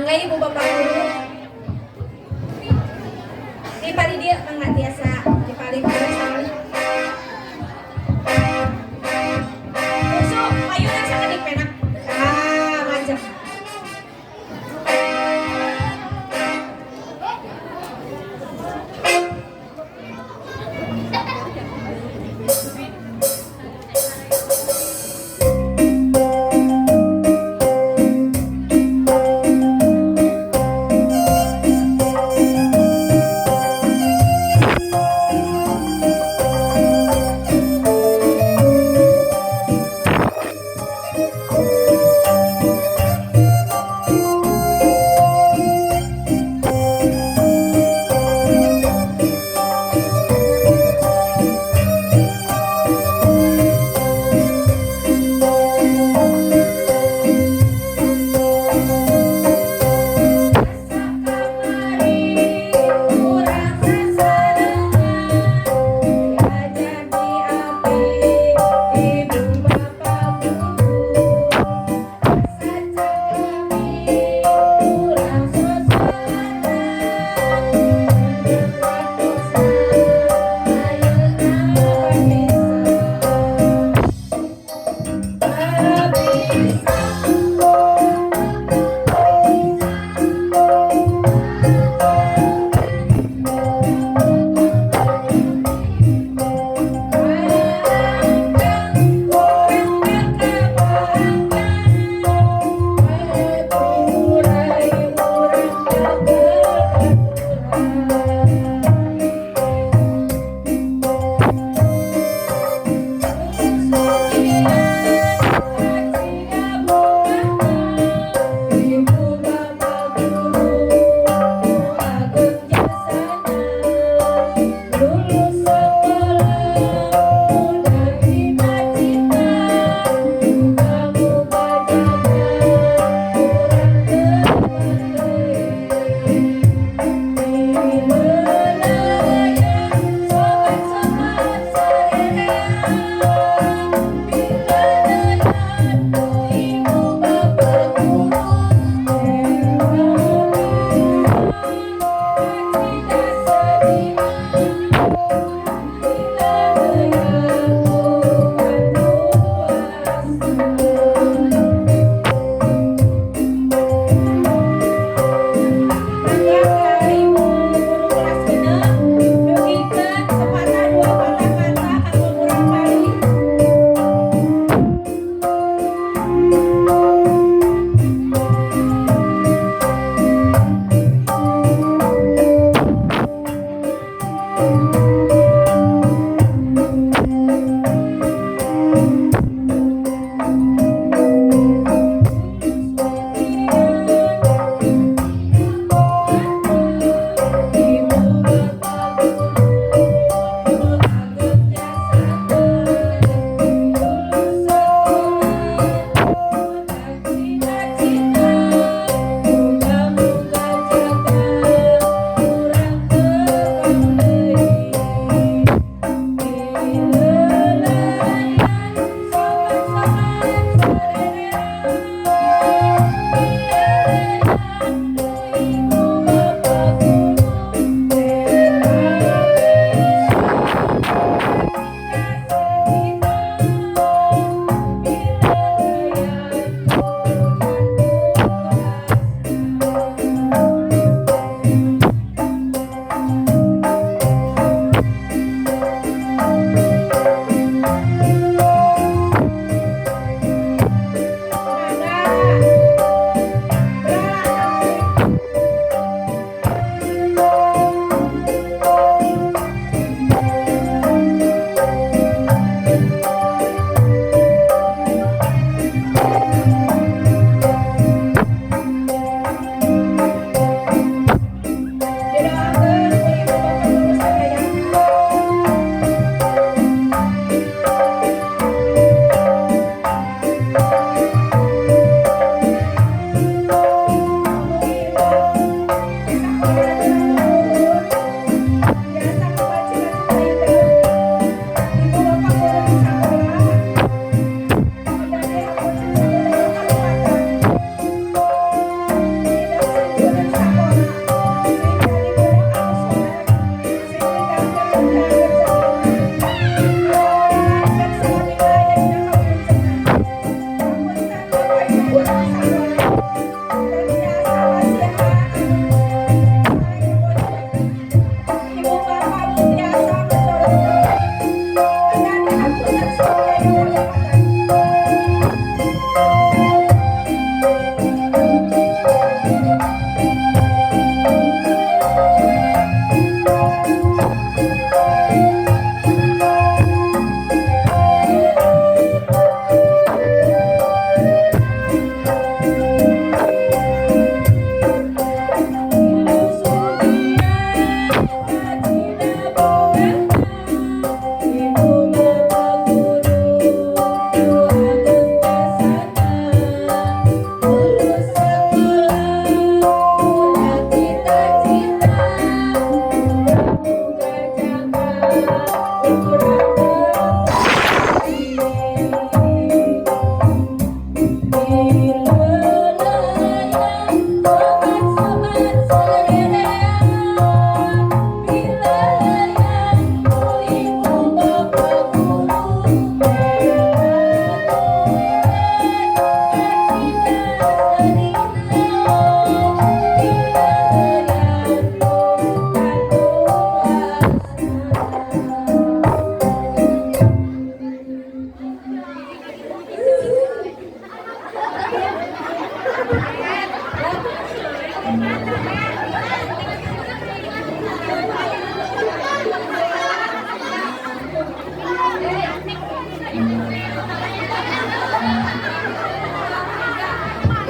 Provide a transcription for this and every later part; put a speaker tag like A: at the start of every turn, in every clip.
A: Mangga ibu bapak guru. Di pari dia mangga biasa di pari pari. Usuk payunan sakedik penak. Ah, macam.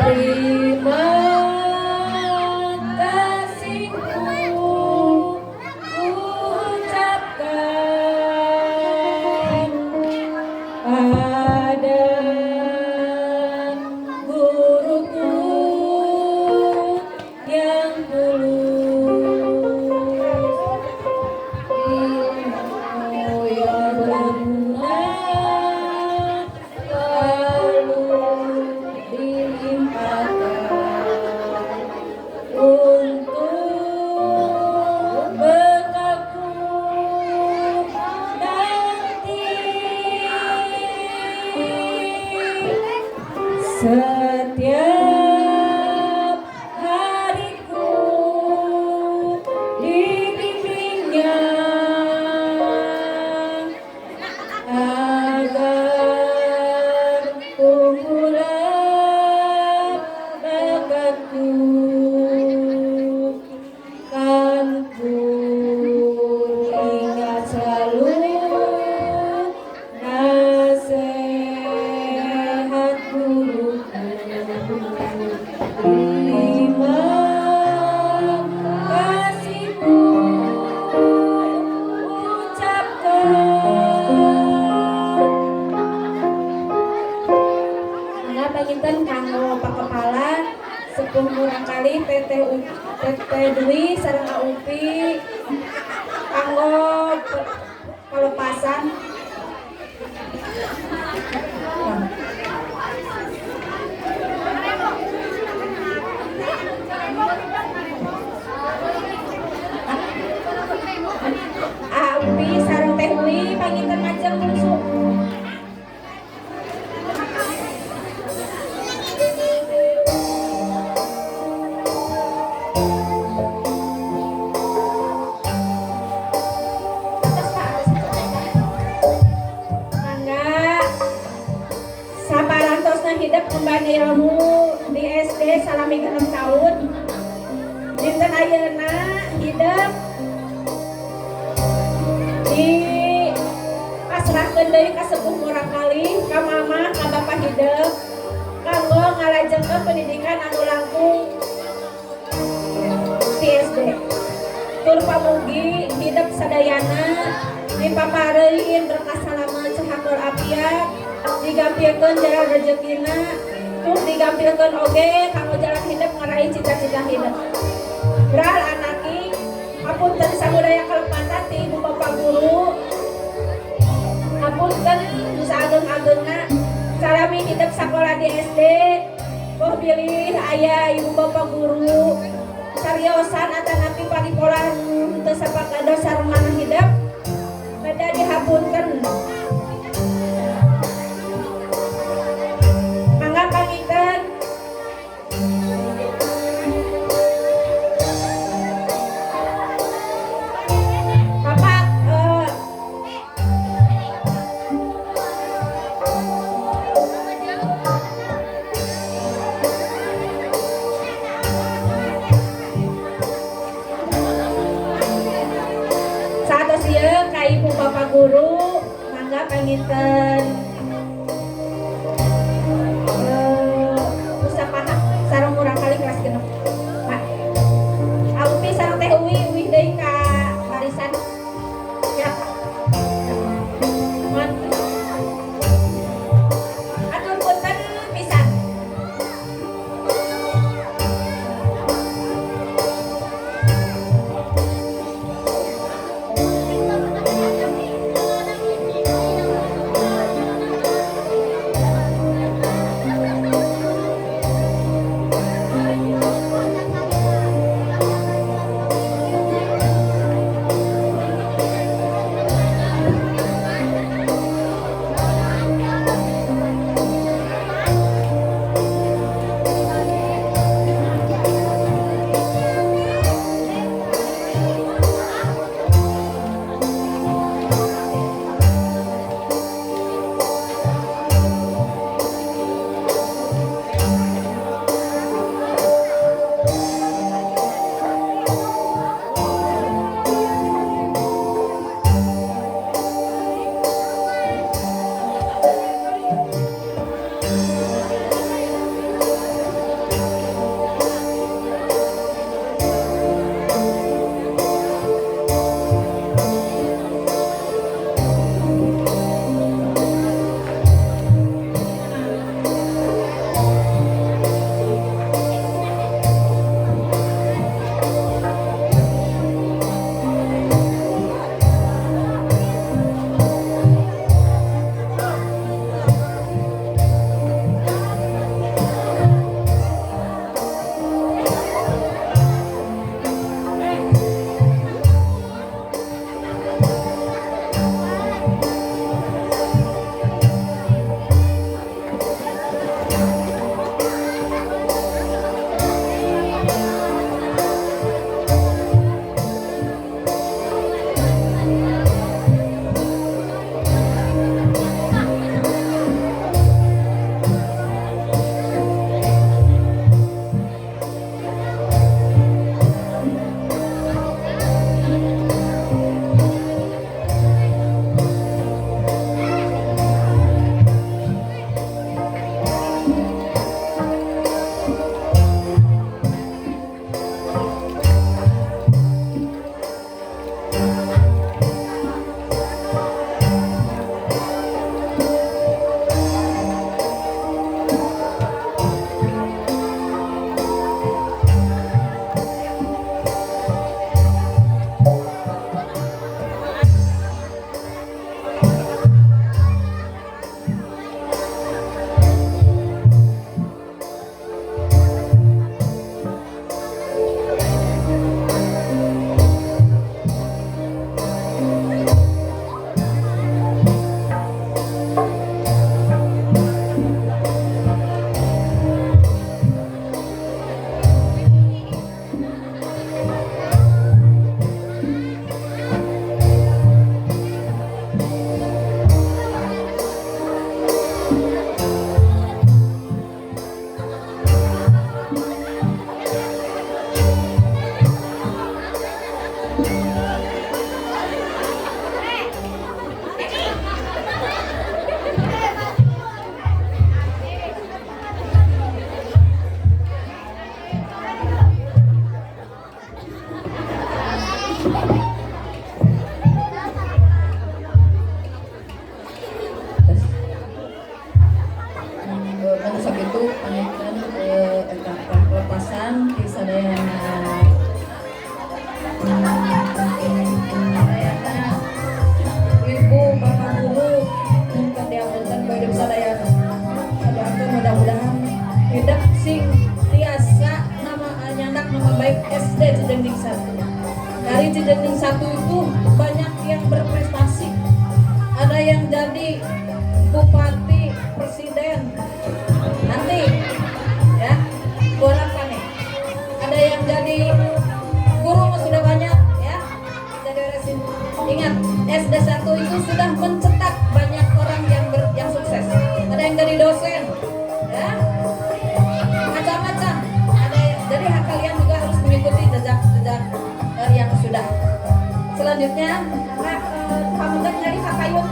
A: Terima kasihku ucapkan pada guruku yang tulus, ilmu yang benar selalu dilimpahkan untuk bekalku nanti. Setiap hariku dibimbingnya agar tumbuhlah bakatku, kan ku ingat selalu nasihat guruku. Terima kasihku ucapkan. Mangga panginten kanggo Pak Kepala sepuh murang kali Teteh Dwi sareng Upi kanggo pelepasan. Upi sareng Teh Dwi panginten majeng musuh. Saparantosna hidup kembali ilmu di SD salami 6 tahun. Dinten ayeuna hidup di pasrahkeun deui ka sepuh murang kali, ka mama, ka bapa hidup kanggo ngalajengkeun pendidikan anu langkung di SD. Tur pamugi hidup sadayana dipapareun berkah salamet sahakur apiat, digampilkeun jalan rezekina, tur digampilkeun oge kanggo jalan hidup ngaraih cita-cita hidup. Beral anaki hapunten samudaya kalepatan ti ibu bapak guru, hapunten nu saageng-ageungna salami hidup sakola di SD. Boh bilih aya ibu bapak guru cariosan atanapi paripola teu sapakados sareng maneh hidup beda dihapunten. Mangga pangikeun Bapak satos ieu ka ibu bapak guru mangga panginten usapaha sareng murang kali kelas genep. Pak Aupi sareng Teh Uwi deui ka barisan. Ya. Mohon. Atur punten pisan. hidup sing tiasa nyandak nama baik SD Cijedeng 1. Dari Cijedeng 1 itu banyak yang berprestasi, ada yang jadi bupati, presiden nanti ya, harapan nih. Ada yang jadi guru sudah banyak ya, jadi resin. Ingat, SD 1 itu sudah mencetak banyak orang yang sukses. Ada yang jadi dosen ya, macam-macam. Jadi kalian juga harus mengikuti jejak yang sudah. Selanjutnya kamu dari Kakayun